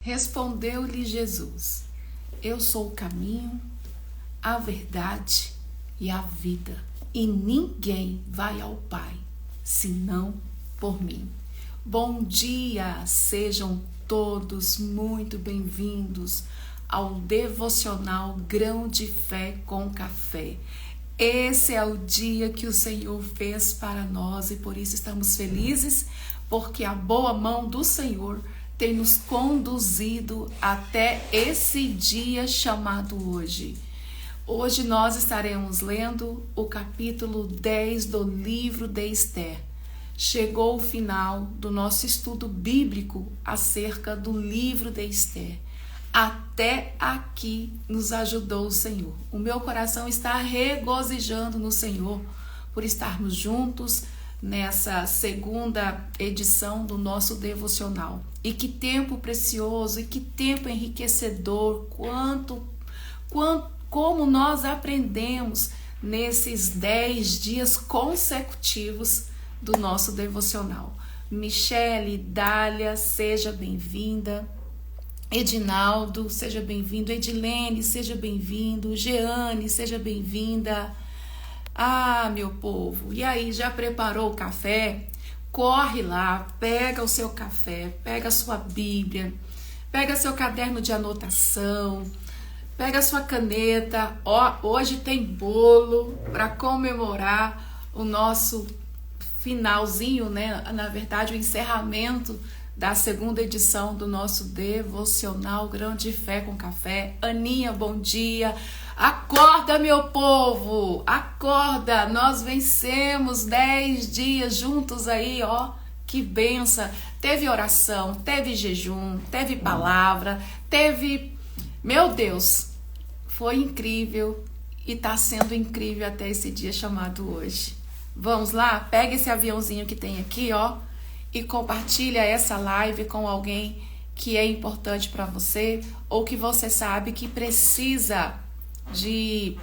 Respondeu-lhe Jesus: Eu sou o caminho, a verdade e a vida, e ninguém vai ao Pai senão por mim. Bom dia, sejam todos muito bem-vindos ao devocional Grão de Fé com Café. Esse é o dia que o Senhor fez para nós e por isso estamos felizes, porque a boa mão do Senhor tem nos conduzido até esse dia chamado hoje. Hoje nós estaremos lendo o capítulo 10 do livro de Esther. Chegou o final do nosso estudo bíblico acerca do livro de Esther. Até aqui nos ajudou o Senhor. O meu coração está regozijando no Senhor por estarmos juntos nessa segunda edição do nosso devocional. E que tempo precioso, e que tempo enriquecedor, como nós aprendemos nesses 10 dias consecutivos do nosso devocional. Michele, Dália, seja bem-vinda. Edinaldo, seja bem-vindo. Edilene, seja bem-vindo. Jeane, seja bem-vinda. Ah, meu povo, e aí, já preparou o café? Corre lá, pega o seu café, pega a sua Bíblia, pega seu caderno de anotação, pega a sua caneta. Hoje tem bolo para comemorar o nosso finalzinho, né? Na verdade, o encerramento da segunda edição do nosso devocional Grão de Fé com Café. Aninha, bom dia. Acorda, meu povo, acorda, nós vencemos 10 dias juntos aí, ó, que benção. Teve oração, teve jejum, teve palavra, teve, meu Deus, foi incrível e tá sendo incrível até esse dia chamado hoje. Vamos lá, pega esse aviãozinho que tem aqui, ó, e compartilha essa live com alguém que é importante para você ou que você sabe que precisa de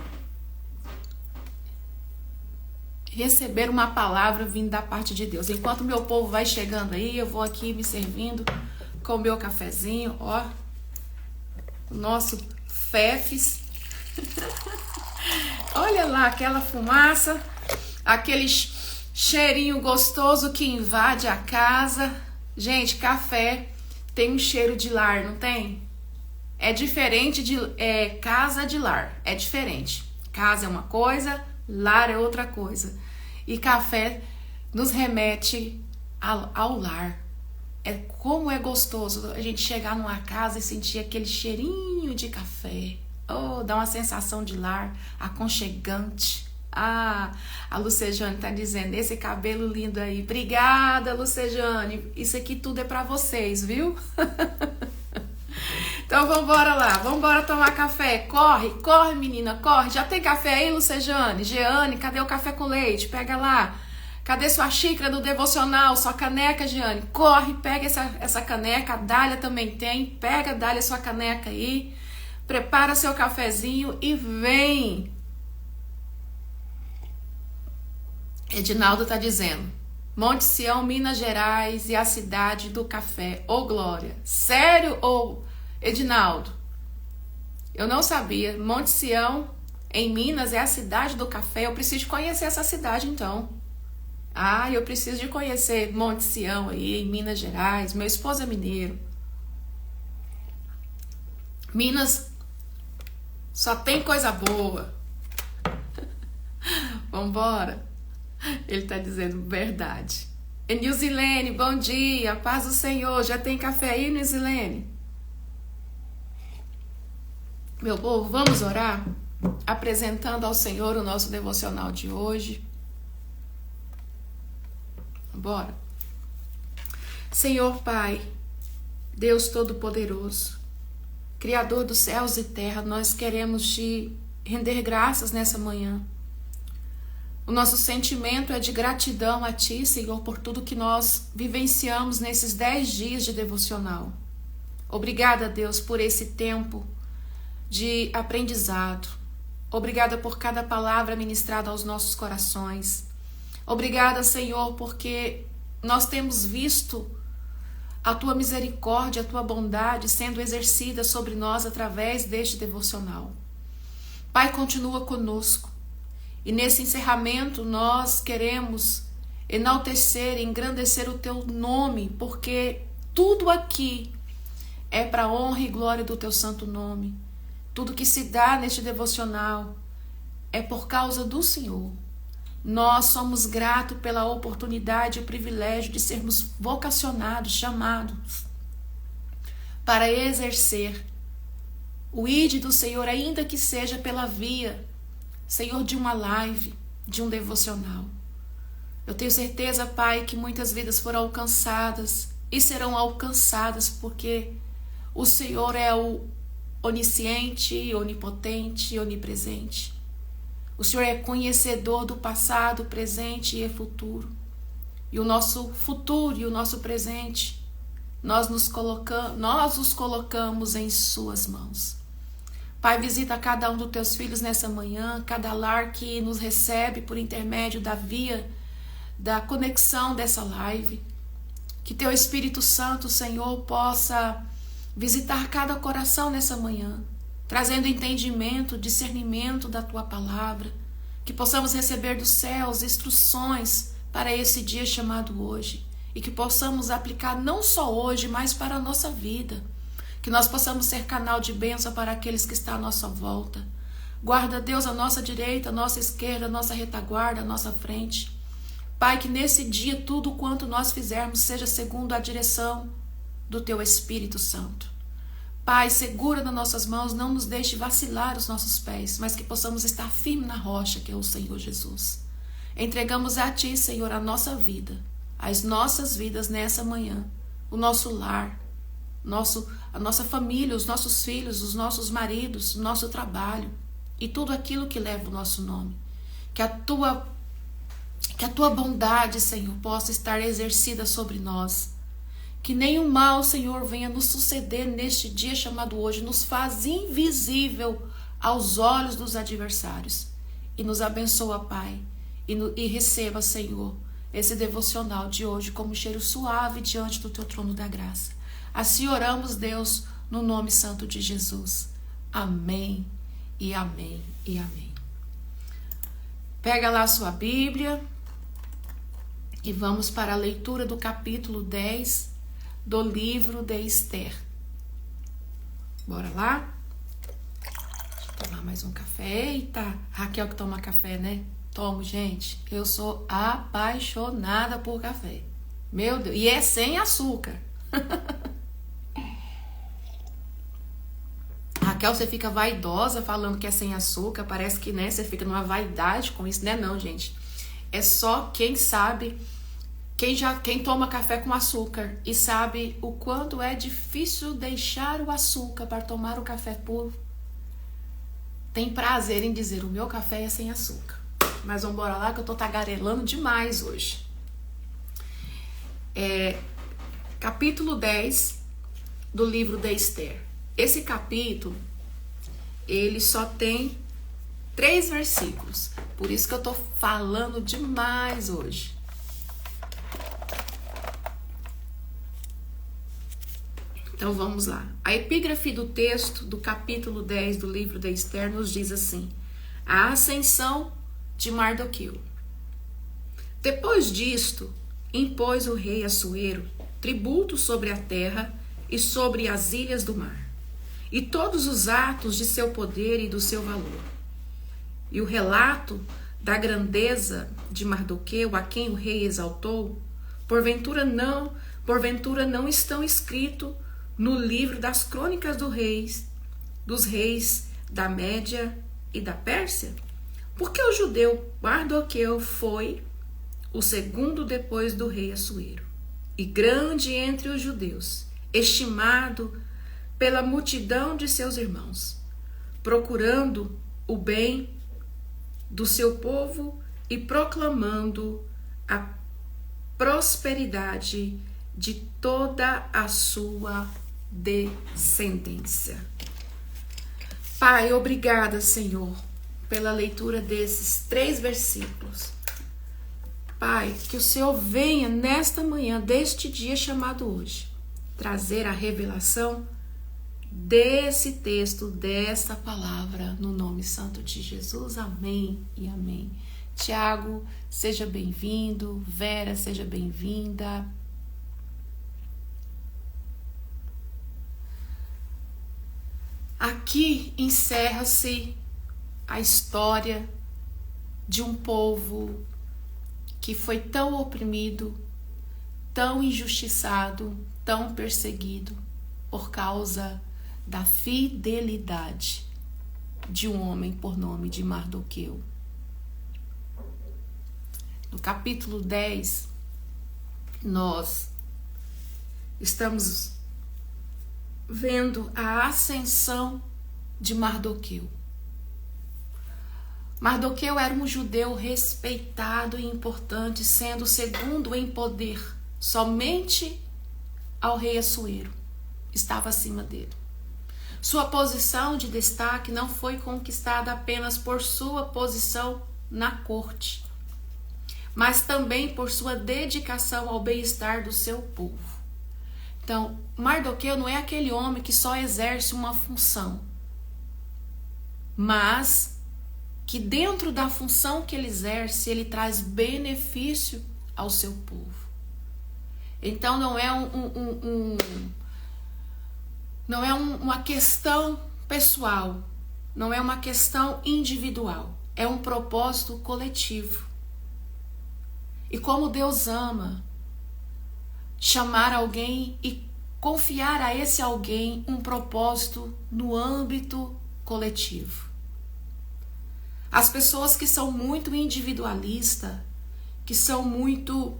receber uma palavra vindo da parte de Deus. Enquanto meu povo vai chegando aí, eu vou aqui me servindo com o meu cafezinho, ó, o nosso Fefes. Olha lá aquela fumaça, aquele cheirinho gostoso que invade a casa. Gente, café tem um cheiro de lar, não tem? É diferente de casa de lar, é diferente. Casa é uma coisa, lar é outra coisa. E café nos remete ao lar. Como é gostoso a gente chegar numa casa e sentir aquele cheirinho de café. Oh, dá uma sensação de lar, aconchegante. Ah, a Lucejane tá dizendo, esse cabelo lindo aí. Obrigada, Lucejane. Isso aqui tudo é pra vocês, viu? Então vambora lá, vambora tomar café. Corre, corre, menina, corre. Já tem café aí, Lucejane? Jeane, cadê o café com leite? Pega lá. Cadê sua xícara do devocional, sua caneca, Jeane? Corre, pega essa caneca. A Dália também tem. Pega, Dália, sua caneca aí. Prepara seu cafezinho e vem. Edinaldo tá dizendo, Monte Sião, Minas Gerais e a cidade do café. Ô, glória. Sério, ô, Edinaldo? Eu não sabia. Monte Sião, em Minas, é a cidade do café. Eu preciso conhecer essa cidade, então. Ah, eu preciso de conhecer Monte Sião aí, em Minas Gerais. Meu esposo é mineiro. Minas só tem coisa boa. Vambora. Ele tá dizendo verdade. Nilzilene, bom dia, paz do Senhor. Já tem café aí, Nilzilene? Meu povo, vamos orar? Apresentando ao Senhor o nosso devocional de hoje. Bora. Senhor Pai, Deus Todo-Poderoso, Criador dos céus e terra, nós queremos te render graças nessa manhã. O nosso sentimento é de gratidão a Ti, Senhor, por tudo que nós vivenciamos nesses 10 dias de devocional. Obrigada, Deus, por esse tempo de aprendizado. Obrigada por cada palavra ministrada aos nossos corações. Obrigada, Senhor, porque nós temos visto a tua misericórdia, a tua bondade sendo exercida sobre nós através deste devocional. Pai, continua conosco. E nesse encerramento nós queremos enaltecer e engrandecer o teu nome, porque tudo aqui é para a honra e glória do teu santo nome. Tudo que se dá neste devocional é por causa do Senhor. Nós somos gratos pela oportunidade e o privilégio de sermos vocacionados, chamados para exercer o ID do Senhor, ainda que seja pela via, Senhor, de uma live, de um devocional. Eu tenho certeza, Pai, que muitas vidas foram alcançadas e serão alcançadas porque o Senhor é o onisciente, onipotente e onipresente. O Senhor é conhecedor do passado, presente e futuro. E o nosso futuro e o nosso presente, nós os colocamos em suas mãos. Pai, visita cada um dos teus filhos nessa manhã, cada lar que nos recebe por intermédio da via, da conexão dessa live. Que teu Espírito Santo, Senhor, possa visitar cada coração nessa manhã, trazendo entendimento, discernimento da tua palavra, que possamos receber dos céus instruções para esse dia chamado hoje, e que possamos aplicar não só hoje, mas para a nossa vida, que nós possamos ser canal de bênção para aqueles que estão à nossa volta. Guarda, Deus, a nossa direita, a nossa esquerda, a nossa retaguarda, a nossa frente. Pai, que nesse dia tudo quanto nós fizermos seja segundo a direção do teu Espírito Santo. Pai, segura nas nossas mãos, não nos deixe vacilar os nossos pés, mas que possamos estar firmes na rocha, que é o Senhor Jesus. Entregamos a Ti, Senhor, a nossa vida, as nossas vidas nessa manhã, o nosso lar, a nossa família, os nossos filhos, os nossos maridos, o nosso trabalho e tudo aquilo que leva o nosso nome. Que a Tua bondade, Senhor, possa estar exercida sobre nós. Que nenhum mal, Senhor, venha nos suceder neste dia chamado hoje, nos faz invisível aos olhos dos adversários. E nos abençoa, Pai, e receba, Senhor, esse devocional de hoje como cheiro suave diante do Teu trono da graça. Assim oramos, Deus, no nome santo de Jesus. Amém e amém e amém. Pega lá a sua Bíblia e vamos para a leitura do capítulo 10 do livro de Esther. Bora lá? Deixa eu tomar mais um café. Eita, Raquel que toma café, né? Tomo, gente. Eu sou apaixonada por café. Meu Deus. E é sem açúcar. Raquel, você fica vaidosa falando que é sem açúcar. Parece que, né, você fica numa vaidade com isso, né? Não, gente. É só quem sabe... Quem toma café com açúcar e sabe o quanto é difícil deixar o açúcar para tomar o café puro, tem prazer em dizer: o meu café é sem açúcar. Mas vamos embora lá que eu tô tagarelando demais hoje. Capítulo 10 do livro de Esther. Esse capítulo, ele só tem 3 versículos. Por isso que eu tô falando demais hoje. Então vamos lá. A epígrafe do texto do capítulo 10 do livro de Esther nos diz assim: a ascensão de Mardoqueu. Depois disto, impôs o rei Assuero tributo sobre a terra e sobre as ilhas do mar, e todos os atos de seu poder e do seu valor. E o relato da grandeza de Mardoqueu, a quem o rei exaltou, porventura não estão escritos no livro das crônicas dos reis da Média e da Pérsia? Porque o judeu Mardoqueu foi o segundo depois do rei Assuero, e grande entre os judeus, estimado pela multidão de seus irmãos, procurando o bem do seu povo e proclamando a prosperidade de toda a sua descendência. Pai, obrigada, Senhor, pela leitura desses 3 versículos. Pai, que o Senhor venha nesta manhã, deste dia chamado hoje, trazer a revelação desse texto, dessa palavra, no nome santo de Jesus. Amém e amém. Tiago, seja bem-vindo. Vera, seja bem-vinda. Aqui encerra-se a história de um povo que foi tão oprimido, tão injustiçado, tão perseguido por causa da fidelidade de um homem por nome de Mardoqueu. No capítulo 10, nós estamos vendo a ascensão de Mardoqueu. Mardoqueu era um judeu respeitado e importante, sendo segundo em poder, somente ao rei Assuero estava acima dele. Sua posição de destaque não foi conquistada apenas por sua posição na corte, mas também por sua dedicação ao bem-estar do seu povo. Então, Mardoqueu não é aquele homem que só exerce uma função, mas que dentro da função que ele exerce, ele traz benefício ao seu povo. Então, não é uma questão pessoal, não é uma questão individual, é um propósito coletivo. E como Deus ama chamar alguém e confiar a esse alguém um propósito no âmbito coletivo. As pessoas que são muito individualistas, que são muito,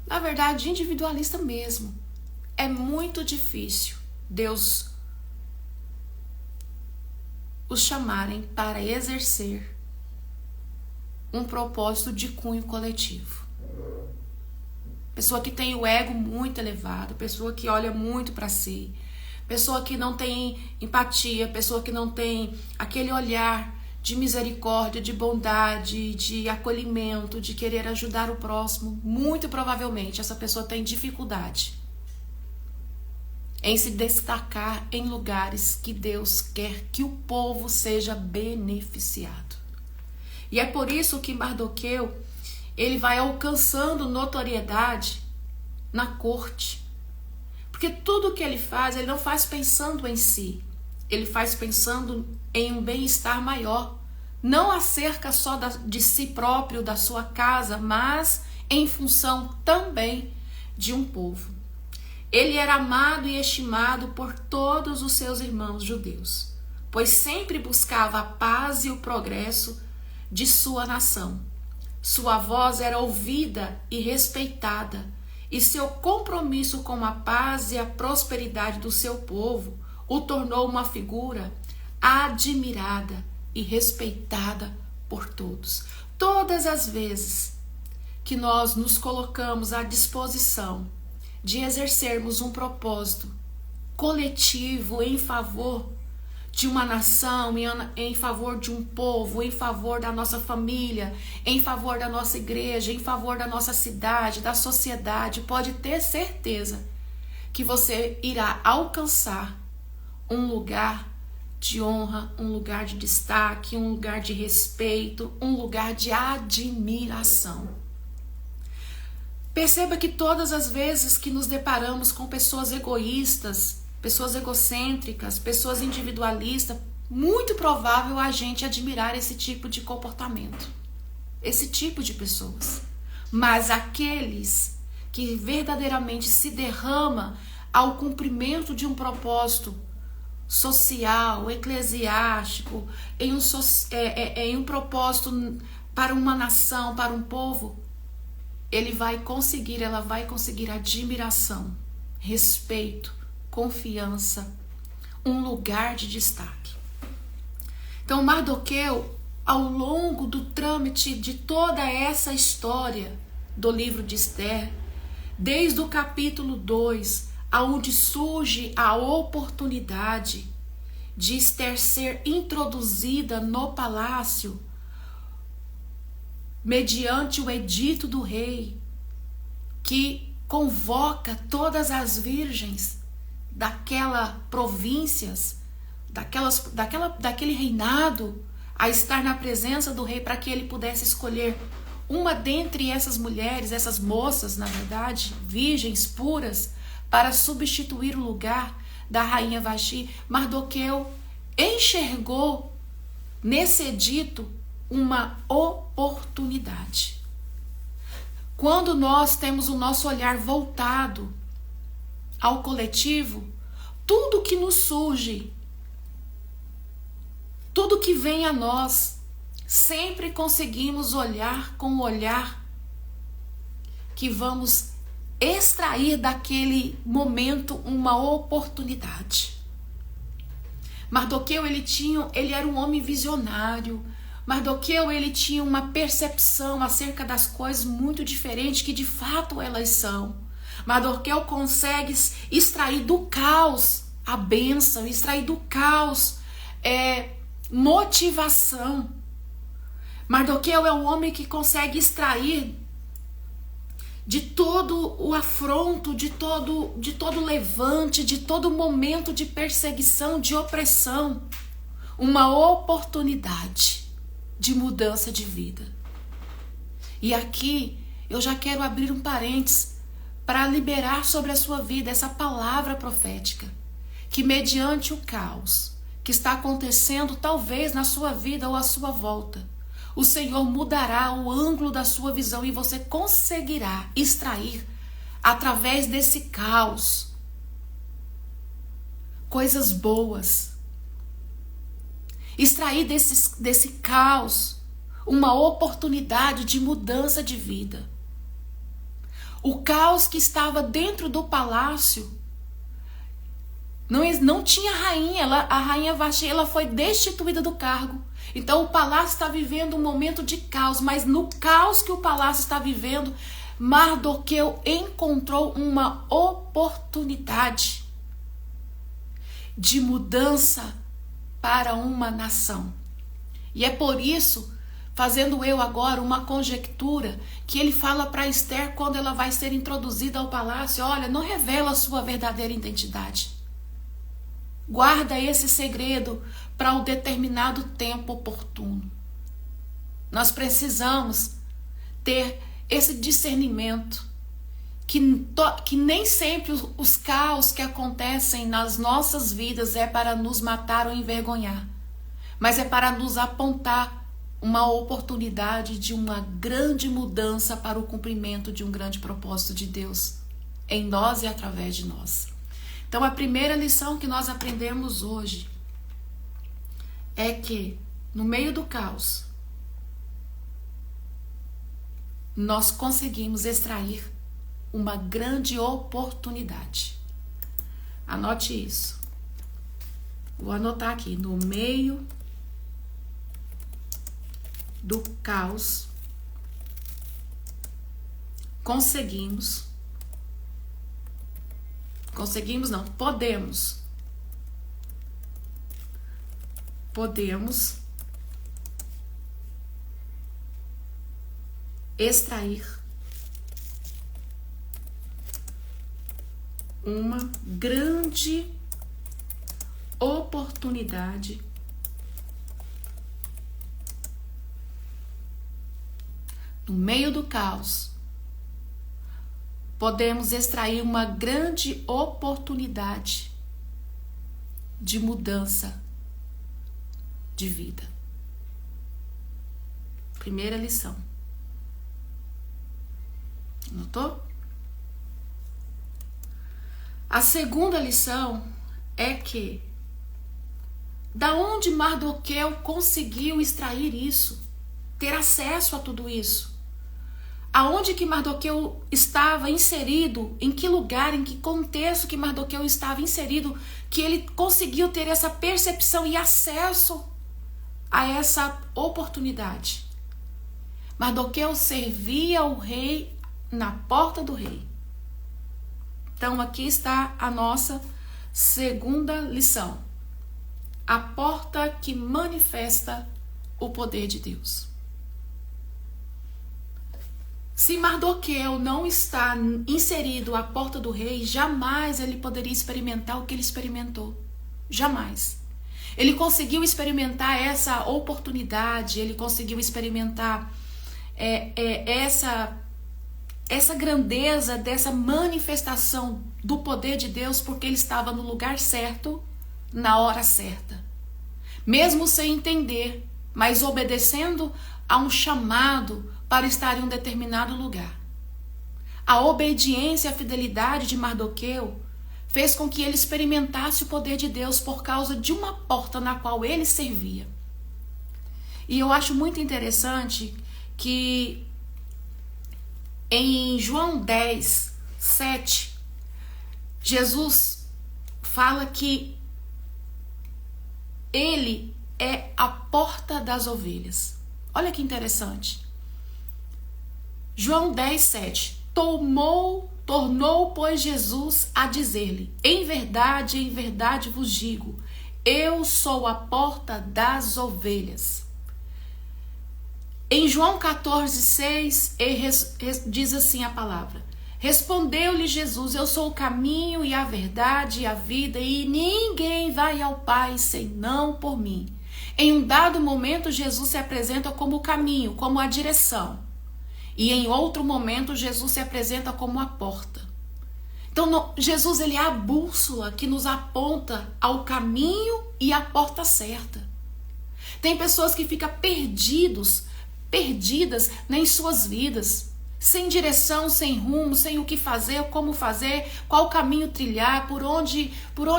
na verdade, individualista mesmo, é muito difícil Deus os chamarem para exercer um propósito de cunho coletivo. Pessoa que tem o ego muito elevado, pessoa que olha muito para si, pessoa que não tem empatia, pessoa que não tem aquele olhar de misericórdia, de bondade, de acolhimento, de querer ajudar o próximo. Muito provavelmente essa pessoa tem dificuldade em se destacar em lugares que Deus quer que o povo seja beneficiado. E é por isso que Mardoqueu, ele vai alcançando notoriedade na corte. Porque tudo que ele faz, ele não faz pensando em si. Ele faz pensando em um bem-estar maior. Não acerca só de si próprio, da sua casa, mas em função também de um povo. Ele era amado e estimado por todos os seus irmãos judeus, pois sempre buscava a paz e o progresso de sua nação. Sua voz era ouvida e respeitada, e seu compromisso com a paz e a prosperidade do seu povo o tornou uma figura admirada e respeitada por todos. Todas as vezes que nós nos colocamos à disposição de exercermos um propósito coletivo em favor de uma nação, em favor de um povo, em favor da nossa família, em favor da nossa igreja, em favor da nossa cidade, da sociedade, pode ter certeza que você irá alcançar um lugar de honra, um lugar de destaque, um lugar de respeito, um lugar de admiração. Perceba que todas as vezes que nos deparamos com pessoas egoístas, pessoas egocêntricas, pessoas individualistas, muito provável a gente admirar esse tipo de comportamento, esse tipo de pessoas. Mas aqueles que verdadeiramente se derramam ao cumprimento de um propósito social, eclesiástico, em um propósito para uma nação, para um povo, ela vai conseguir admiração, respeito, confiança, um lugar de destaque. Então, Mardoqueu, ao longo do trâmite de toda essa história do livro de Esther, desde o capítulo 2, aonde surge a oportunidade de Esther ser introduzida no palácio, mediante o edito do rei, que convoca todas as virgens daquela províncias, daquele reinado, a estar na presença do rei, para que ele pudesse escolher uma dentre essas mulheres, essas moças, na verdade, virgens puras, para substituir o lugar da rainha Vaxi. Mardoqueu enxergou nesse edito uma oportunidade. Quando nós temos o nosso olhar voltado ao coletivo, tudo que nos surge, tudo que vem a nós, sempre conseguimos olhar com o olhar que vamos extrair daquele momento uma oportunidade. Mardoqueu, ele era um homem visionário. Mardoqueu, ele tinha uma percepção acerca das coisas muito diferente que de fato elas são. Mardoqueu consegue extrair do caos a bênção, extrair do caos motivação. Mardoqueu é um homem que consegue extrair de todo o afronto, de todo levante, de todo momento de perseguição, de opressão, uma oportunidade de mudança de vida. E aqui eu já quero abrir um parênteses para liberar sobre a sua vida essa palavra profética, que mediante o caos que está acontecendo talvez na sua vida ou à sua volta, o Senhor mudará o ângulo da sua visão e você conseguirá extrair, através desse caos, coisas boas. Extrair desse caos uma oportunidade de mudança de vida. O caos que estava dentro do palácio, não tinha rainha, a rainha Vaxi, ela foi destituída do cargo. Então o palácio está vivendo um momento de caos, mas no caos que o palácio está vivendo, Mardoqueu encontrou uma oportunidade de mudança para uma nação. E é por isso, fazendo eu agora uma conjectura, que ele fala para Esther quando ela vai ser introduzida ao palácio: olha, não revela a sua verdadeira identidade. Guarda esse segredo para um determinado tempo oportuno. Nós precisamos ter esse discernimento que nem sempre os caos que acontecem nas nossas vidas é para nos matar ou envergonhar, mas é para nos apontar uma oportunidade de uma grande mudança para o cumprimento de um grande propósito de Deus em nós e através de nós. Então, a primeira lição que nós aprendemos hoje é que, no meio do caos, nós conseguimos extrair uma grande oportunidade. Anote isso. Vou anotar aqui: no meio do caos, podemos extrair uma grande oportunidade no meio do caos. Podemos extrair uma grande oportunidade de mudança de vida. Primeira lição. Notou? A segunda lição é que da onde Mardoqueu conseguiu extrair isso, ter acesso a tudo isso? Aonde que Mardoqueu estava inserido, em que lugar, em que contexto que Mardoqueu estava inserido, que ele conseguiu ter essa percepção e acesso a essa oportunidade? Mardoqueu servia o rei na porta do rei. Então aqui está a nossa segunda lição: a porta que manifesta o poder de Deus. Se Mardoqueu não está inserido à porta do rei, jamais ele poderia experimentar o que ele experimentou. Jamais. Ele conseguiu experimentar essa oportunidade, ele conseguiu experimentar essa grandeza dessa manifestação do poder de Deus, porque ele estava no lugar certo, na hora certa. Mesmo sem entender, mas obedecendo a um chamado para estar em um determinado lugar. A obediência e a fidelidade de Mardoqueu fez com que ele experimentasse o poder de Deus por causa de uma porta na qual ele servia. E eu acho muito interessante que em João 10, 7, Jesus fala que ele é a porta das ovelhas. Olha que interessante. João 10, 7. Tornou, pois, Jesus a dizer-lhe: em verdade vos digo, eu sou a porta das ovelhas. Em João 14, 6, diz assim a palavra: respondeu-lhe Jesus: eu sou o caminho e a verdade e a vida, e ninguém vai ao Pai senão por mim. Em um dado momento, Jesus se apresenta como o caminho, como a direção. E em outro momento, Jesus se apresenta como a porta. Então, Jesus, ele é a bússola que nos aponta ao caminho e à porta certa. Tem pessoas que ficam perdidas em suas vidas, sem direção, sem rumo, sem o que fazer, como fazer, qual caminho trilhar, por onde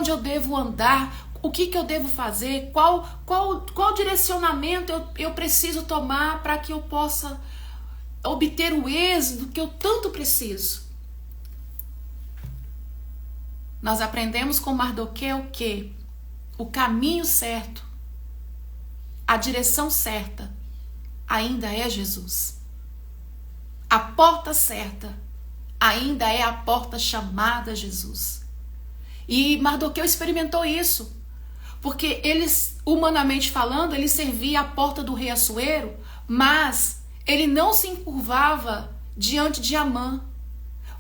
eu devo andar, o que eu devo fazer, qual direcionamento eu preciso tomar para que eu possa obter o êxito que eu tanto preciso. Nós aprendemos com Mardoqueu que o caminho certo, a direção certa, ainda é Jesus. A porta certa ainda é a porta chamada Jesus. E Mardoqueu experimentou isso, porque eles, humanamente falando, ele servia a porta do rei Assuero, mas ele não se encurvava diante de Amã.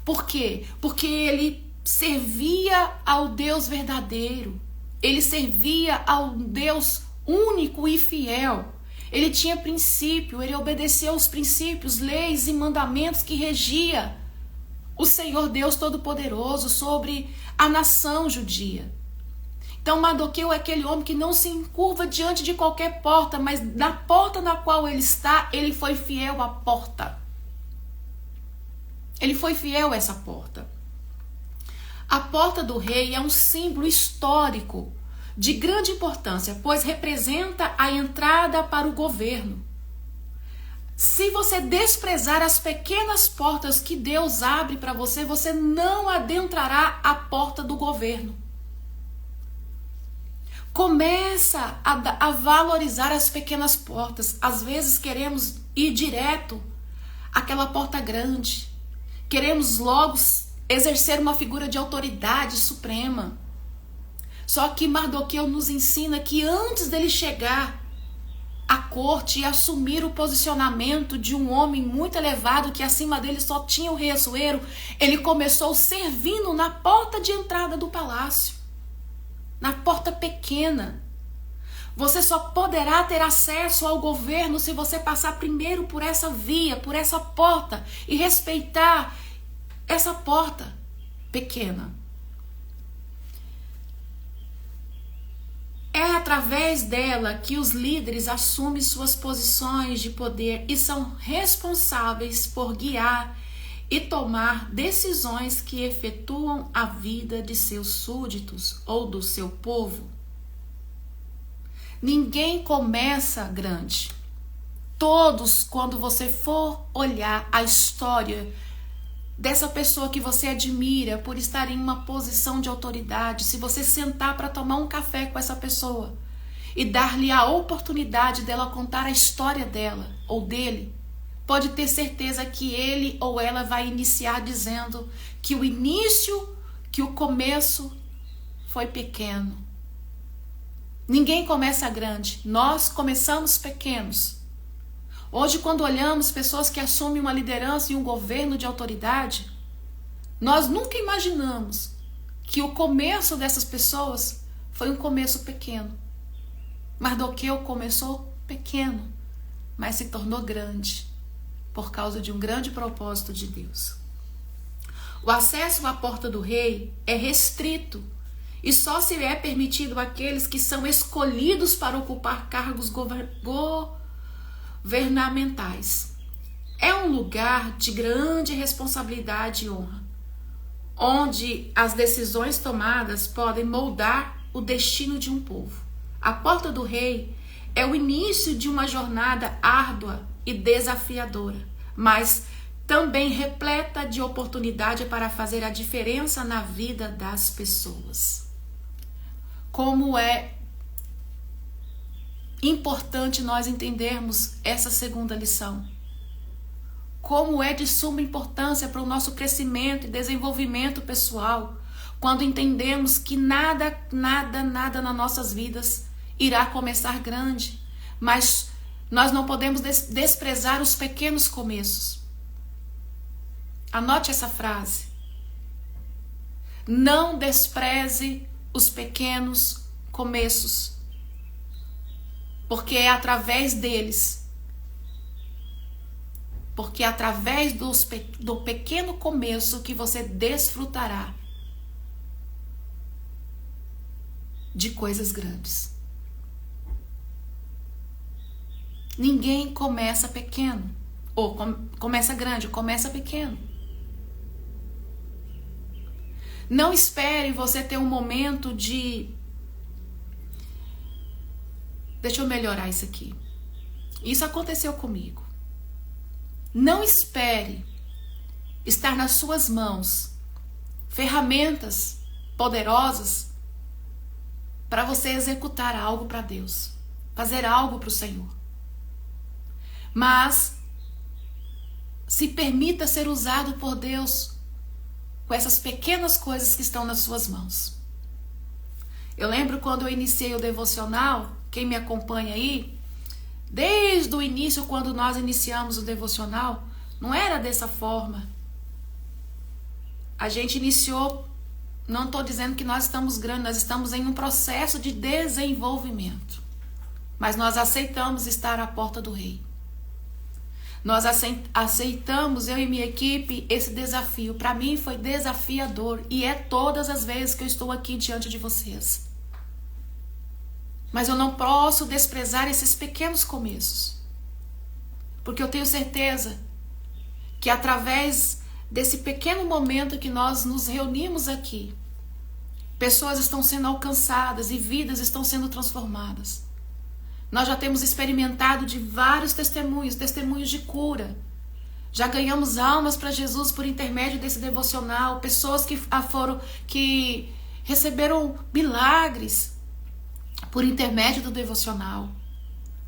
Por quê? Porque ele servia ao Deus verdadeiro. Ele servia ao Deus único e fiel. Ele tinha princípio, ele obedecia aos princípios, leis e mandamentos que regia o Senhor Deus Todo-Poderoso sobre a nação judia. Então Mardoqueu é aquele homem que não se encurva diante de qualquer porta, mas na porta na qual ele está, ele foi fiel à porta. Ele foi fiel a essa porta. A porta do rei é um símbolo histórico de grande importância, pois representa a entrada para o governo. Se você desprezar as pequenas portas que Deus abre para você, você não adentrará a porta do governo. Começa a valorizar as pequenas portas. Às vezes queremos ir direto àquela porta grande. Queremos logo exercer uma figura de autoridade suprema. Só que Mardoqueu nos ensina que antes dele chegar à corte e assumir o posicionamento de um homem muito elevado, que acima dele só tinha o rei Assuero, ele começou servindo na porta de entrada do palácio. Na porta pequena. Você só poderá ter acesso ao governo se você passar primeiro por essa via, por essa porta, e respeitar essa porta pequena. É através dela que os líderes assumem suas posições de poder e são responsáveis por guiar e tomar decisões que efetuam a vida de seus súditos ou do seu povo. Ninguém começa grande. Todos, quando você for olhar a história dessa pessoa que você admira por estar em uma posição de autoridade, se você sentar para tomar um café com essa pessoa e dar-lhe a oportunidade dela contar a história dela ou dele, pode ter certeza que ele ou ela vai iniciar dizendo que o começo foi pequeno. Ninguém começa grande, nós começamos pequenos. Hoje, quando olhamos pessoas que assumem uma liderança e um governo de autoridade, nós nunca imaginamos que o começo dessas pessoas foi um começo pequeno. Mardoqueu começou pequeno, mas se tornou grande por causa de um grande propósito de Deus. O acesso à porta do rei é restrito e só se é permitido àqueles que são escolhidos para ocupar cargos governamentais. É um lugar de grande responsabilidade e honra, onde as decisões tomadas podem moldar o destino de um povo. A porta do rei é o início de uma jornada árdua e desafiadora, mas também repleta de oportunidade para fazer a diferença na vida das pessoas. Como é importante nós entendermos essa segunda lição. Como é de suma importância para o nosso crescimento e desenvolvimento pessoal, quando entendemos que nada nas nossas vidas irá começar grande, mas nós não podemos desprezar os pequenos começos. Anote essa frase. Não despreze os pequenos começos, porque é através deles, porque é através do pequeno começo que você desfrutará de coisas grandes. Ninguém começa pequeno, ou começa grande, começa pequeno. Não espere você ter um momento de... Deixa eu melhorar isso aqui. Isso aconteceu comigo. Não espere estar nas suas mãos ferramentas poderosas para você executar algo para Deus, fazer algo para o Senhor. Mas se permita ser usado por Deus com essas pequenas coisas que estão nas suas mãos. Eu lembro quando eu iniciei o devocional, quem me acompanha aí, desde o início, quando nós iniciamos o devocional, não era dessa forma. A gente iniciou, não estou dizendo que nós estamos grandes, nós estamos em um processo de desenvolvimento. Mas nós aceitamos estar à porta do rei. Nós aceitamos, eu e minha equipe, esse desafio. Para mim foi desafiador e é todas as vezes que eu estou aqui diante de vocês. Mas eu não posso desprezar esses pequenos começos, porque eu tenho certeza que através desse pequeno momento que nós nos reunimos aqui, pessoas estão sendo alcançadas e vidas estão sendo transformadas. Nós já temos experimentado de vários testemunhos de cura. Já ganhamos almas para Jesus por intermédio desse devocional, pessoas que receberam milagres por intermédio do devocional.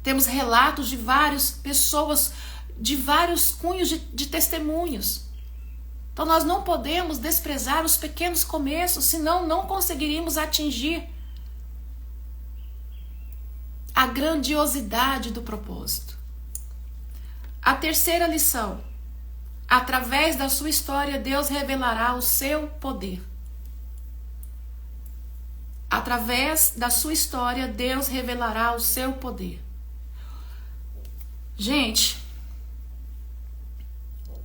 Temos relatos de várias pessoas, de vários cunhos de testemunhos. Então nós não podemos desprezar os pequenos começos, senão não conseguiríamos atingir a grandiosidade do propósito. A terceira lição. Através da sua história, Deus revelará o seu poder. Através da sua história, Deus revelará o seu poder. Gente,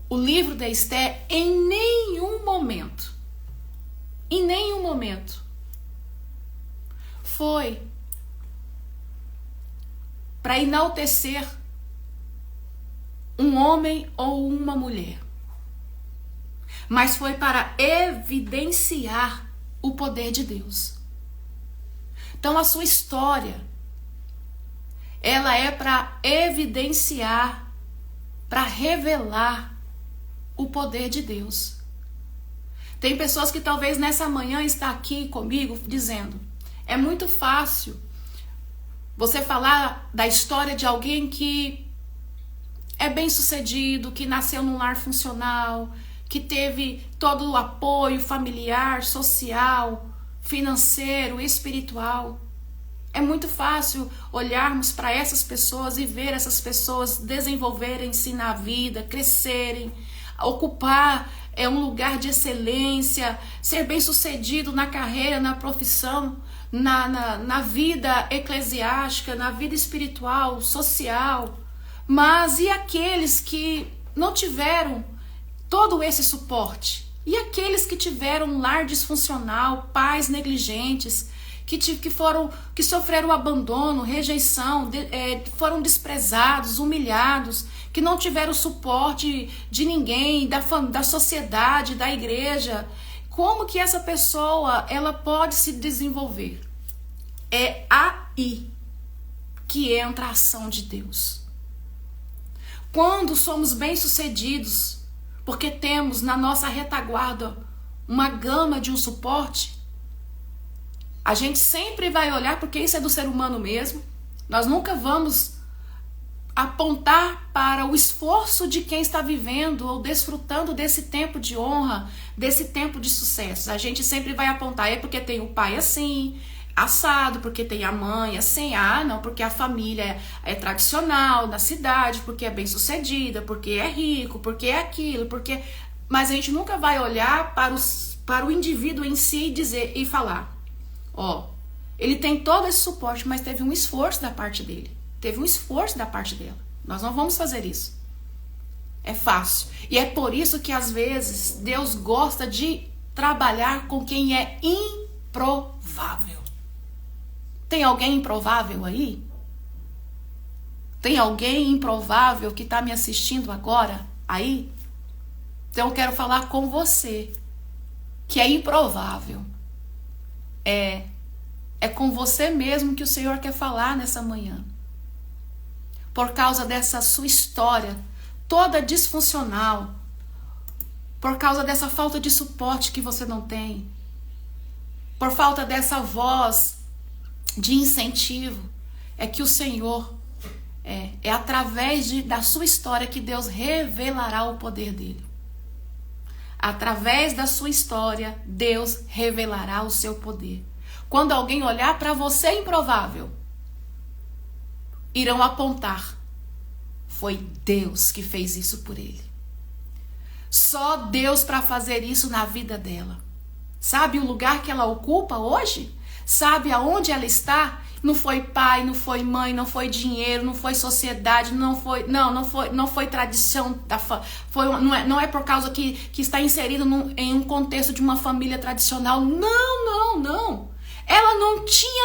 o livro de Esther, em nenhum momento, foi para enaltecer um homem ou uma mulher, mas foi para evidenciar o poder de Deus. Então a sua história, ela é para evidenciar, para revelar o poder de Deus. Tem pessoas que talvez nessa manhã está aqui comigo dizendo: é muito fácil você falar da história de alguém que é bem sucedido, que nasceu num lar funcional, que teve todo o apoio familiar, social, financeiro, espiritual. É muito fácil olharmos para essas pessoas e ver essas pessoas desenvolverem-se na vida, crescerem, ocupar um lugar de excelência, ser bem-sucedido na carreira, na profissão, na vida eclesiástica, na vida espiritual, social. Mas e aqueles que não tiveram todo esse suporte? E aqueles que tiveram um lar disfuncional, pais negligentes, que sofreram abandono, rejeição, foram desprezados, humilhados, que não tiveram suporte de ninguém, da sociedade, da igreja? Como que essa pessoa ela pode se desenvolver? É aí que entra a ação de Deus. Quando somos bem-sucedidos, porque temos na nossa retaguarda uma gama de um suporte, a gente sempre vai olhar, porque isso é do ser humano mesmo. Nós nunca vamos apontar para o esforço de quem está vivendo ou desfrutando desse tempo de honra, desse tempo de sucesso. A gente sempre vai apontar, é porque tem o pai assim, assado, porque tem a mãe assim, não, porque a família é tradicional na cidade, porque é bem sucedida, porque é rico, porque é aquilo, porque... Mas a gente nunca vai olhar para o indivíduo em si e falar, ele tem todo esse suporte, mas teve um esforço da parte dele. Teve um esforço da parte dela. Nós não vamos fazer isso. É fácil. E é por isso que às vezes Deus gosta de trabalhar com quem é improvável. Tem alguém improvável aí? Tem alguém improvável que está me assistindo agora aí? Então eu quero falar com você, que é improvável. É com você mesmo que o Senhor quer falar nessa manhã. Por causa dessa sua história toda disfuncional, por causa dessa falta de suporte que você não tem, por falta dessa voz de incentivo, é que o Senhor, é através da sua história que Deus revelará o poder dele. Através da sua história, Deus revelará o seu poder. Quando alguém olhar para você improvável, irão apontar, foi Deus que fez isso por ele. Só Deus para fazer isso na vida dela. Sabe o lugar que ela ocupa hoje? Sabe aonde ela está? Não foi pai, não foi mãe, não foi dinheiro, não foi sociedade, não foi tradição da não é por causa que está inserido em um contexto de uma família tradicional. Não. Ela não tinha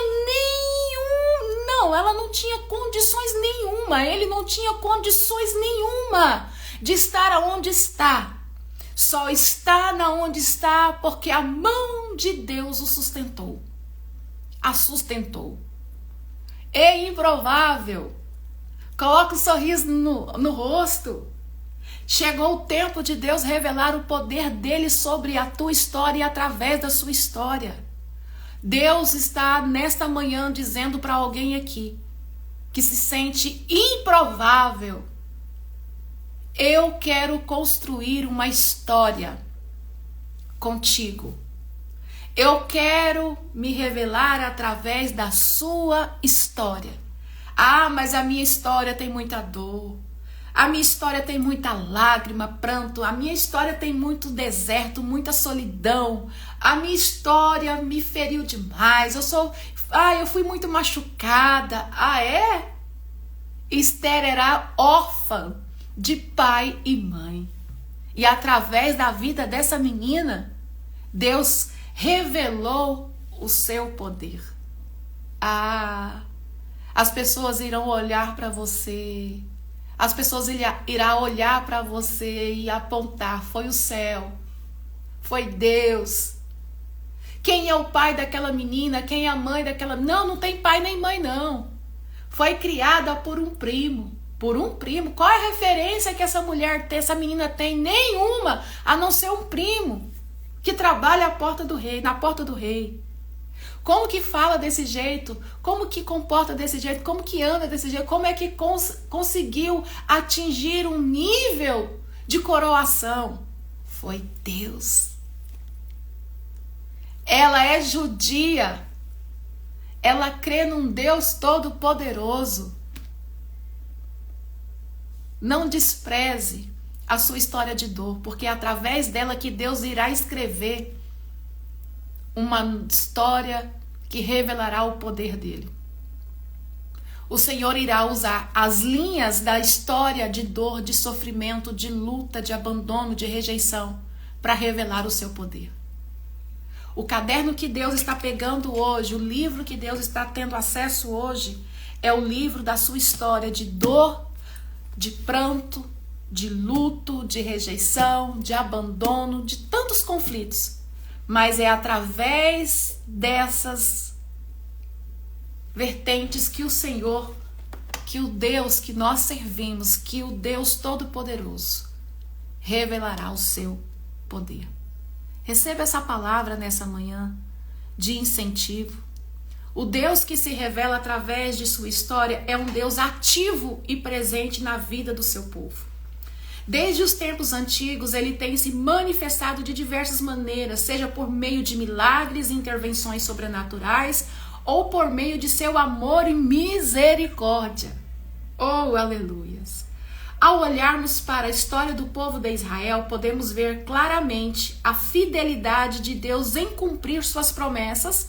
ela não tinha condições nenhuma. Ele não tinha condições nenhuma de estar aonde está. Só está na onde está porque a mão de Deus o sustentou. A sustentou. É improvável. Coloca um sorriso no rosto. Chegou o tempo de Deus revelar o poder dele sobre a tua história e através da sua história. Deus está nesta manhã dizendo para alguém aqui que se sente improvável: eu quero construir uma história contigo. Eu quero me revelar através da sua história. Mas a minha história tem muita dor. A minha história tem muita lágrima, pranto. A minha história tem muito deserto, muita solidão. A minha história me feriu demais. Eu fui muito machucada. Esther era órfã de pai e mãe. E através da vida dessa menina, Deus revelou o seu poder. As pessoas irão olhar para você. As pessoas irão olhar para você e apontar: foi o céu, foi Deus. Quem é o pai daquela menina? Quem é a mãe daquela... Não tem pai nem mãe, não. Foi criada por um primo. Por um primo. Qual é a referência que essa menina tem? Nenhuma, a não ser um primo que trabalha na porta do rei. Como que fala desse jeito? Como que comporta desse jeito? Como que anda desse jeito? Como é que conseguiu atingir um nível de coroação? Foi Deus. Ela é judia. ela crê num Deus todo-poderoso. Não despreze a sua história de dor, porque é através dela que Deus irá escrever uma história que revelará o poder dele. O Senhor irá usar as linhas da história de dor, de sofrimento, de luta, de abandono, de rejeição, para revelar o seu poder. O caderno que Deus está pegando hoje, o livro que Deus está tendo acesso hoje, é o livro da sua história de dor, de pranto, de luto, de rejeição, de abandono, de tantos conflitos. Mas é através dessas vertentes que o Senhor, que o Deus que nós servimos, que o Deus Todo-Poderoso revelará o seu poder. Receba essa palavra nessa manhã de incentivo. O Deus que se revela através de sua história é um Deus ativo e presente na vida do seu povo. Desde os tempos antigos, ele tem se manifestado de diversas maneiras, seja por meio de milagres e intervenções sobrenaturais, ou por meio de seu amor e misericórdia. Oh, aleluias! Ao olharmos para a história do povo de Israel, podemos ver claramente a fidelidade de Deus em cumprir suas promessas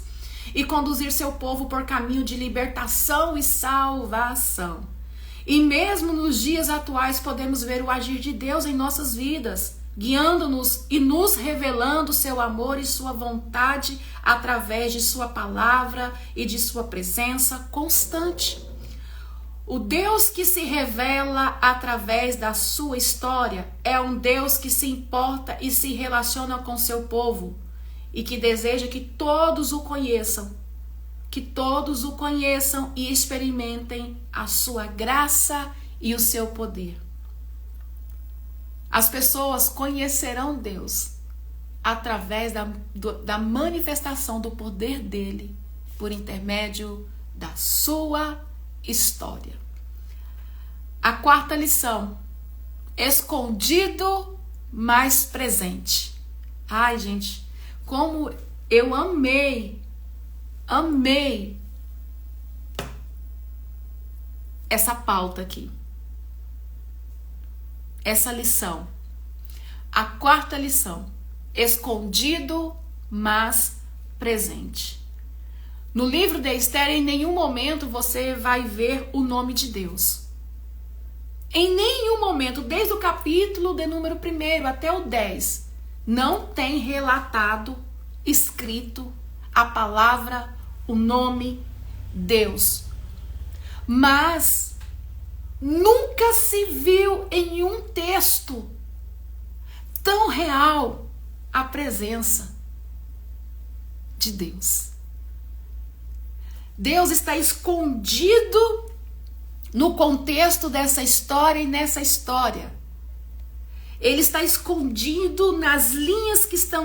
e conduzir seu povo por caminho de libertação e salvação. E mesmo nos dias atuais podemos ver o agir de Deus em nossas vidas, guiando-nos e nos revelando seu amor e sua vontade através de sua palavra e de sua presença constante. O Deus que se revela através da sua história é um Deus que se importa e se relaciona com seu povo e que deseja que todos o conheçam e experimentem a sua graça e o seu poder. As pessoas conhecerão Deus através da manifestação do poder dele por intermédio da sua história. A quarta lição: escondido, mas presente. Ai, gente, como eu amei essa pauta aqui. Essa lição. A quarta lição: escondido, mas presente. No livro de Esther, em nenhum momento você vai ver o nome de Deus. Em nenhum momento, desde o capítulo de número 1 até o 10, não tem relatado, escrito a palavra, o nome Deus. Mas nunca se viu em um texto tão real a presença de Deus. Deus está escondido no contexto dessa história e nessa história. Ele está escondido nas linhas que está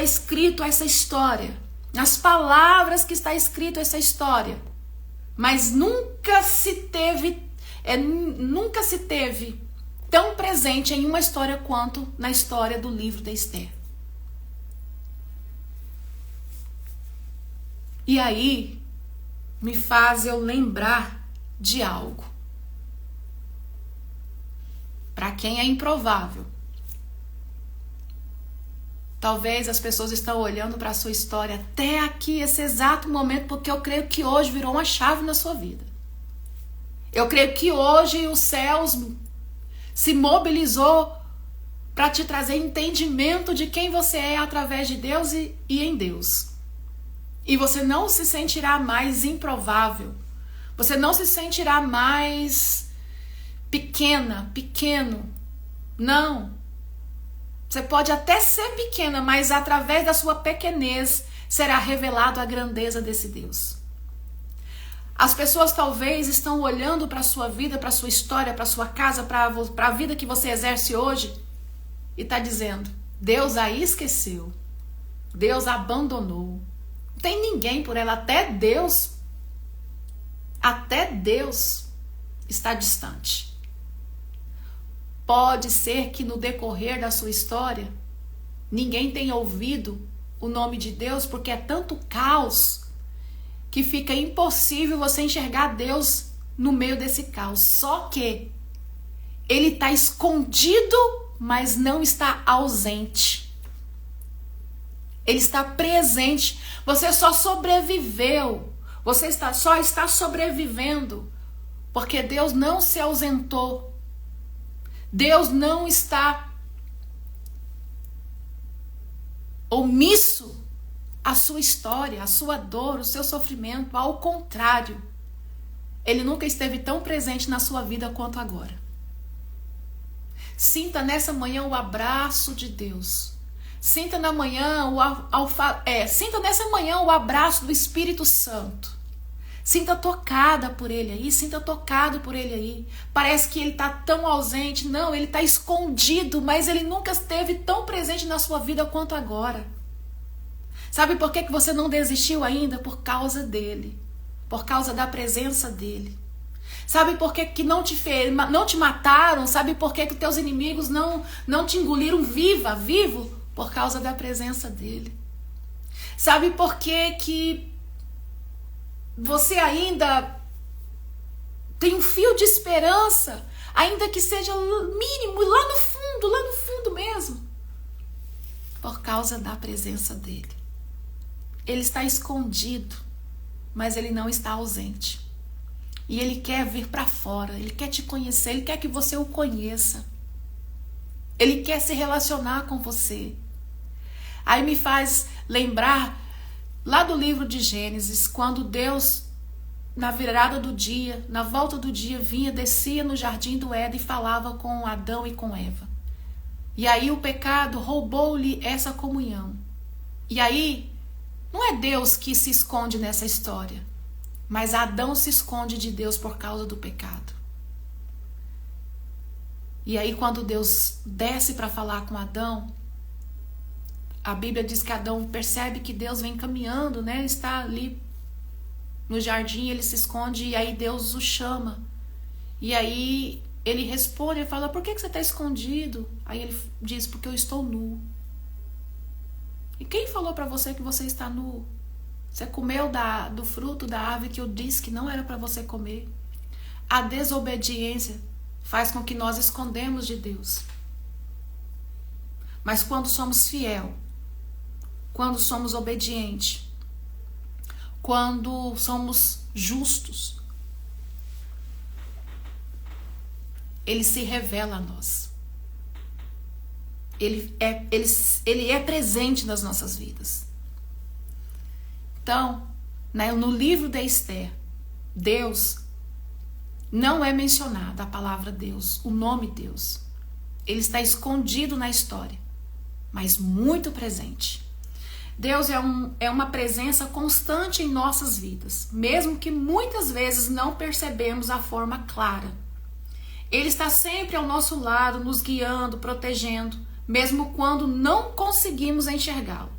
escrito essa história, nas palavras que está escrito essa história. Mas nunca se teve tão presente em uma história quanto na história do livro de Esther. E aí me faz eu lembrar de algo. Para quem é improvável. Talvez as pessoas estão olhando para a sua história até aqui, esse exato momento, porque eu creio que hoje virou uma chave na sua vida. Eu creio que hoje os céus se mobilizou para te trazer entendimento de quem você é através de Deus e em Deus. E você não se sentirá mais improvável. Você não se sentirá mais pequeno. Não. Você pode até ser pequena, mas através da sua pequenez será revelado a grandeza desse Deus. As pessoas talvez estão olhando para a sua vida, para a sua história, para a sua casa, para a vida que você exerce hoje e está dizendo: Deus a esqueceu, Deus a abandonou. Não tem ninguém por ela, até Deus está distante. Pode ser que no decorrer da sua história ninguém tenha ouvido o nome de Deus, porque é tanto caos, que fica impossível você enxergar Deus no meio desse caos. Só que ele está escondido, mas não está ausente. Ele está presente. Você só sobreviveu. Você só está sobrevivendo porque Deus não se ausentou. Deus não está omisso à sua história, à sua dor, o seu sofrimento. Ao contrário, Ele nunca esteve tão presente na sua vida quanto agora. Sinta nessa manhã o abraço de Deus. Sinta nessa manhã o abraço do Espírito Santo. Sinta tocada por Ele aí, sinta tocado por Ele aí. Parece que Ele está tão ausente. Não, Ele está escondido, mas Ele nunca esteve tão presente na sua vida quanto agora. Sabe por que você não desistiu ainda? Por causa dEle. Por causa da presença dEle. Sabe por que não te mataram? Sabe por que teus inimigos não te engoliram vivo? Por causa da presença dEle. Sabe por que você ainda tem um fio de esperança, ainda que seja mínimo, lá no fundo mesmo? Por causa da presença dEle. Ele está escondido, mas Ele não está ausente. E Ele quer vir para fora, Ele quer te conhecer, Ele quer que você o conheça. Ele quer se relacionar com você. Aí me faz lembrar lá do livro de Gênesis, quando Deus, na virada do dia, na volta do dia, descia no jardim do Éden e falava com Adão e com Eva. E aí o pecado roubou-lhe essa comunhão. E aí, não é Deus que se esconde nessa história, mas Adão se esconde de Deus por causa do pecado. E aí quando Deus desce para falar com Adão, a Bíblia diz que Adão percebe que Deus vem caminhando, né? Está ali no jardim, ele se esconde e aí Deus o chama. E aí ele responde, ele fala: por que você está escondido? Aí ele diz: porque eu estou nu. E quem falou para você que você está nu? Você comeu do fruto da árvore que eu disse que não era para você comer. A desobediência faz com que nós escondemos de Deus. Mas quando somos fiel, quando somos obedientes, quando somos justos, Ele se revela a nós. Ele é presente nas nossas vidas. Então, no livro de Esther, Deus não é mencionado, a palavra Deus, o nome Deus. Ele está escondido na história, mas muito presente. Deus é uma presença constante em nossas vidas, mesmo que muitas vezes não percebemos a forma clara. Ele está sempre ao nosso lado, nos guiando, protegendo, mesmo quando não conseguimos enxergá-lo.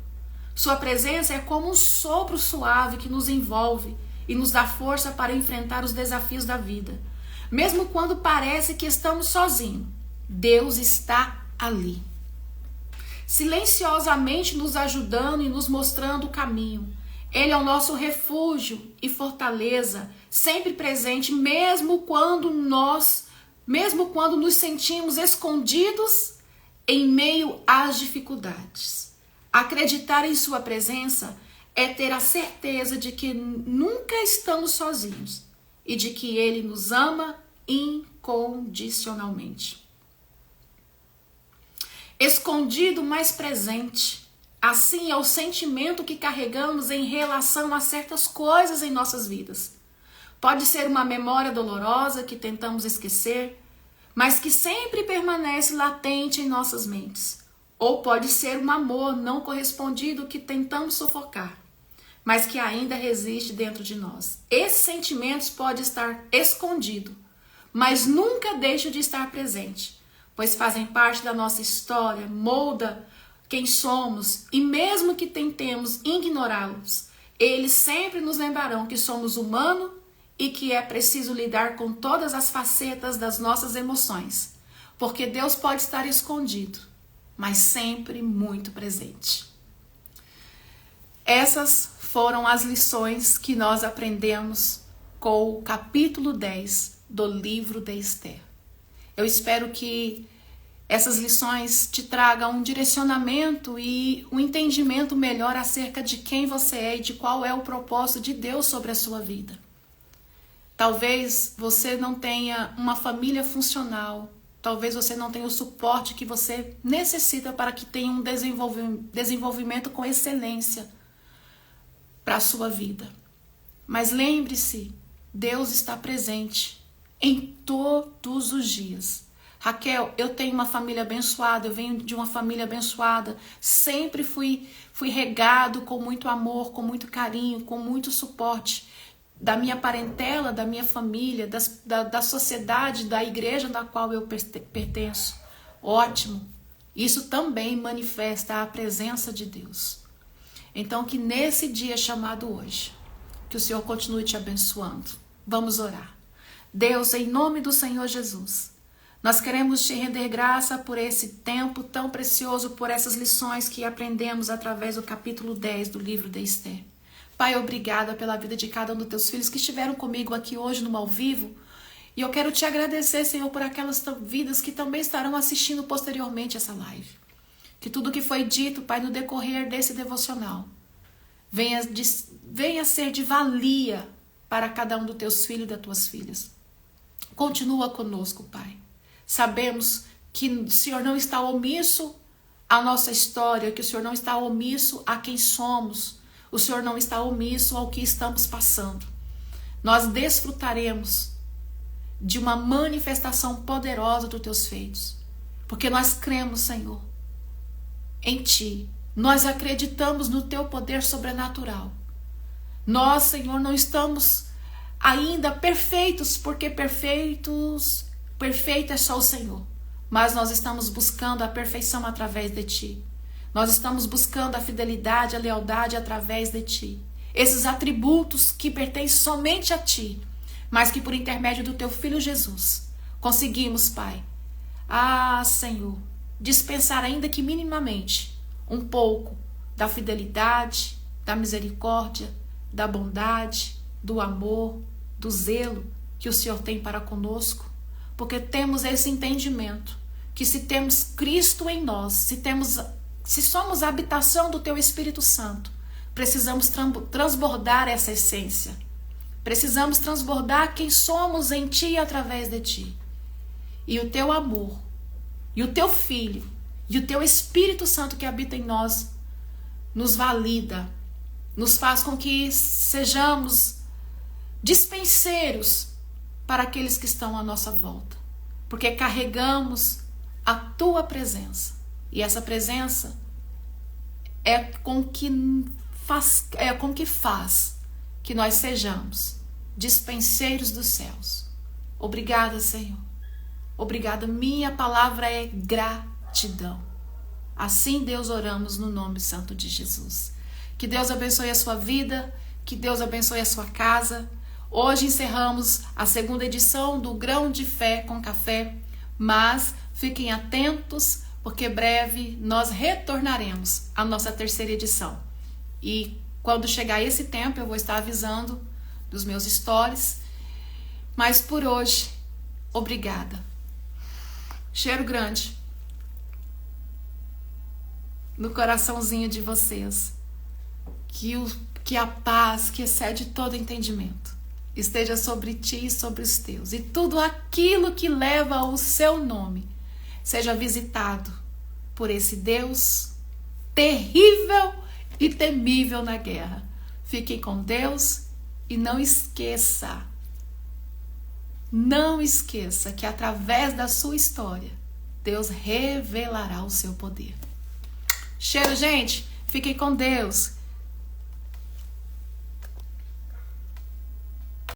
Sua presença é como um sopro suave que nos envolve e nos dá força para enfrentar os desafios da vida. Mesmo quando parece que estamos sozinhos, Deus está ali, silenciosamente nos ajudando e nos mostrando o caminho. Ele é o nosso refúgio e fortaleza, sempre presente, mesmo quando nos sentimos escondidos em meio às dificuldades. Acreditar em sua presença é ter a certeza de que nunca estamos sozinhos e de que Ele nos ama incondicionalmente. Escondido, mas presente. Assim é o sentimento que carregamos em relação a certas coisas em nossas vidas. Pode ser uma memória dolorosa que tentamos esquecer, mas que sempre permanece latente em nossas mentes. Ou pode ser um amor não correspondido que tentamos sufocar, mas que ainda resiste dentro de nós. Esses sentimentos podem estar escondidos, mas nunca deixam de estar presente, pois fazem parte da nossa história, molda quem somos, e mesmo que tentemos ignorá-los, eles sempre nos lembrarão que somos humanos e que é preciso lidar com todas as facetas das nossas emoções, porque Deus pode estar escondido, mas sempre muito presente. Essas foram as lições que nós aprendemos com o capítulo 10 do livro de Esther. Eu espero que essas lições te tragam um direcionamento e um entendimento melhor acerca de quem você é e de qual é o propósito de Deus sobre a sua vida. Talvez você não tenha uma família funcional, talvez você não tenha o suporte que você necessita para que tenha um desenvolvimento com excelência para a sua vida. Mas lembre-se, Deus está presente em todos os dias. Raquel, eu tenho uma família abençoada, eu venho de uma família abençoada, sempre fui regado com muito amor, com muito carinho, com muito suporte da minha parentela, da minha família, da sociedade, da igreja da qual eu pertenço. Ótimo, isso também manifesta a presença de Deus. Então que nesse dia chamado hoje, que o Senhor continue te abençoando. Vamos orar. Deus, em nome do Senhor Jesus, nós queremos te render graça por esse tempo tão precioso, por essas lições que aprendemos através do capítulo 10 do livro de Esther. Pai, obrigada pela vida de cada um dos teus filhos que estiveram comigo aqui hoje no Ao Vivo. E eu quero te agradecer, Senhor, por aquelas vidas que também estarão assistindo posteriormente essa live. Que tudo que foi dito, Pai, no decorrer desse devocional, venha ser de valia para cada um dos teus filhos e das tuas filhas. Continua conosco, Pai. Sabemos que o Senhor não está omisso à nossa história, que o Senhor não está omisso a quem somos, o Senhor não está omisso ao que estamos passando. Nós desfrutaremos de uma manifestação poderosa dos teus feitos, porque nós cremos, Senhor, em Ti. Nós acreditamos no Teu poder sobrenatural. Nós, Senhor, não estamos ainda perfeitos, porque perfeito é só o Senhor. Mas nós estamos buscando a perfeição através de Ti. Nós estamos buscando a fidelidade, a lealdade através de Ti. Esses atributos que pertencem somente a Ti, mas que por intermédio do Teu Filho Jesus, conseguimos, Pai, Senhor, dispensar ainda que minimamente um pouco da fidelidade, da misericórdia, da bondade, do amor, do zelo que o Senhor tem para conosco, porque temos esse entendimento que se temos Cristo em nós, se somos a habitação do Teu Espírito Santo, precisamos transbordar essa essência, precisamos transbordar quem somos em Ti e através de Ti. E o Teu amor, e o Teu Filho, e o Teu Espírito Santo que habita em nós, nos valida, nos faz com que sejamos dispenseiros para aqueles que estão à nossa volta, porque carregamos a Tua presença, e essa presença é com que faz que nós sejamos dispenseiros dos céus. Obrigada, Senhor. Obrigada. Minha palavra é gratidão. Assim, Deus, oramos no nome santo de Jesus. Que Deus abençoe a sua vida, que Deus abençoe a sua casa. Hoje encerramos a segunda edição do Grão de Fé com Café, mas fiquem atentos, porque breve nós retornaremos à nossa terceira edição. E quando chegar esse tempo, eu vou estar avisando dos meus stories. Mas por hoje, obrigada. Cheiro grande no coraçãozinho de vocês. Que a paz que excede todo entendimento esteja sobre ti e sobre os teus. E tudo aquilo que leva o seu nome seja visitado por esse Deus terrível e temível na guerra. Fiquem com Deus e não esqueça que através da sua história, Deus revelará o seu poder. Cheiro, gente. Fiquem com Deus.